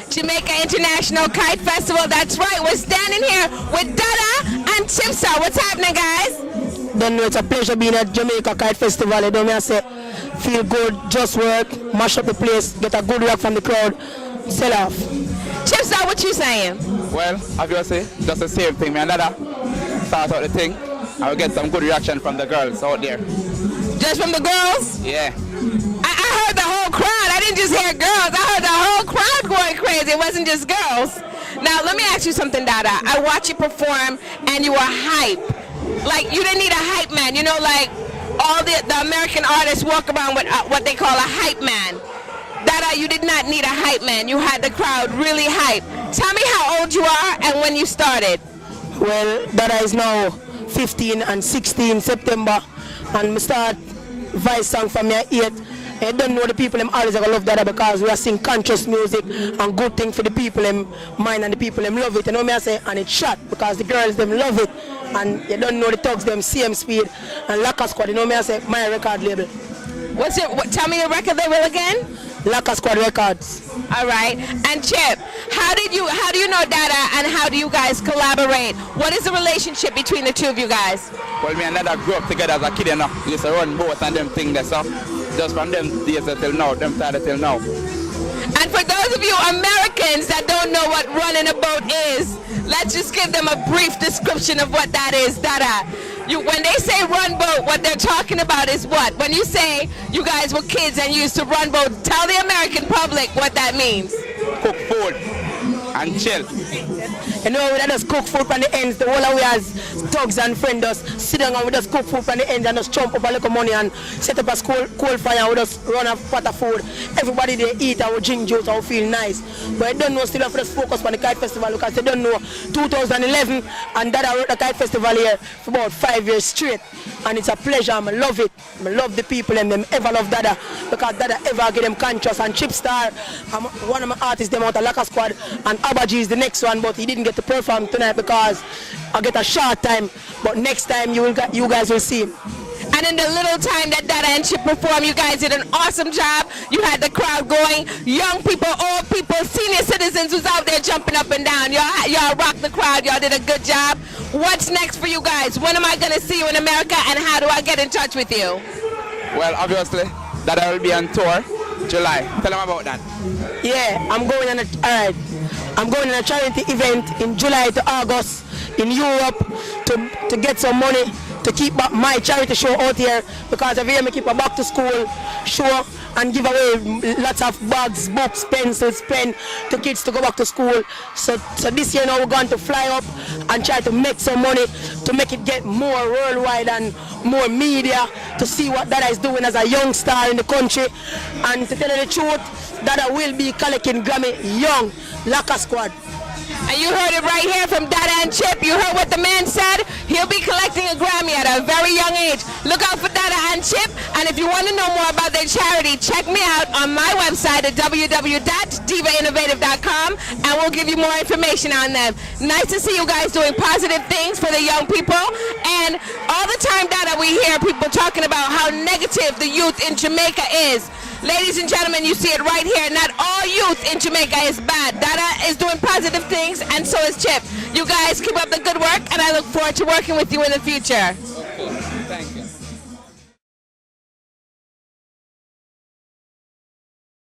Jamaica International Kite Festival. That's right. We're standing here with Dada and Chipsa. What's happening, guys? Don't know, it's a pleasure being at Jamaica Kite Festival. You don't say, feel good, just work, mash up the place, get a good work from the crowd, sell off. Chipsa, what you saying? Well, obviously, just the same thing. Me and Dada start out the thing. I will get some good reaction from the girls out there. Just from the girls? Yeah. I heard the whole crowd. I didn't just hear girls. I heard the whole crowd going crazy. It wasn't just girls. Now, let me ask you something, Dada. I watch you perform, and you were hype. Like, you didn't need a hype man. You know, like, all the American artists walk around with what they call a hype man. Dada, you did not need a hype man. You had the crowd really hype. Tell me how old you are and when you started. Well, Dada is now 15 and 16 September, and we start Vice song from your 8. I don't know the people them always gonna love Dada because we are sing conscious music and good thing for the people them mind and the people them love it. You know me I say, and it's shot because the girls them love it, and you don't know the thugs them CM Speed and Laka Squad. You know me I say, my record label. Tell me your record label again? Laka Squad Records. All right. And Chip, how do you know Dada and how do you guys collaborate? What is the relationship between the two of you guys? Well, me and Dada grew up together as a kid, you know. We used to run both and them things there, so just from them days till now, them time till now. And for those of you Americans that don't know what running a boat is, let's just give them a brief description of what that is, Dada. When they say run boat, what they're talking about is what? When you say you guys were kids and you used to run boat, tell the American public what that means. Cook food and chill. You know, we just cook food from the ends. The whole of we as thugs and friends just sit down and we just cook food from the ends and just chomp up a little money and set up a coal fire and we just run a pot of food. Everybody they eat and we drink juice and we feel nice. But I don't know, still have to just focus on the Kite Festival because they don't know 2011 and Dada wrote the Kite Festival here for about 5 years straight. And it's a pleasure, I love it. I love the people and them ever love Dada because Dada ever get them conscious and Chipstar. I'm one of my artists them out of Laka Squad and Abaji is the next one, but he didn't get to perform tonight because I get a short time, but next time you guys will see him. And in the little time that Dada and Chip performed, you guys did an awesome job. You had the crowd going. Young people, old people, senior citizens was out there jumping up and down. Y'all rocked the crowd. Y'all did a good job. What's next for you guys? When am I going to see you in America, and how do I get in touch with you? Well, obviously, Dada will be on tour July. Tell them about that. Yeah, I'm going on a charity event in July to August in Europe to get some money to keep back my charity show out here because every year I keep a back to school show and give away lots of bags, books, pencils, pen to kids to go back to school. So this year now we're going to fly up and try to make some money to make it get more worldwide and more media to see what Dada is doing as a young star in the country. And to tell you the truth, Dada will be collecting Grammy Young Laka Squad. And you heard it right here from Dada and Chip. You heard what the man said. He'll be collecting a Grammy at a very young age. Look out for Dada and Chip. And if you want to know more about their charity, check me out on my website at www.divainnovative.com and we'll give you more information on them. Nice to see you guys doing positive things for the young people. And all the time, Dada, we hear people talking about how negative the youth in Jamaica is. Ladies and gentlemen, you see it right here. Not all youth in Jamaica is bad. Dada is doing positive things, and so is Chip. You guys keep up the good work, and I look forward to working with you in the future.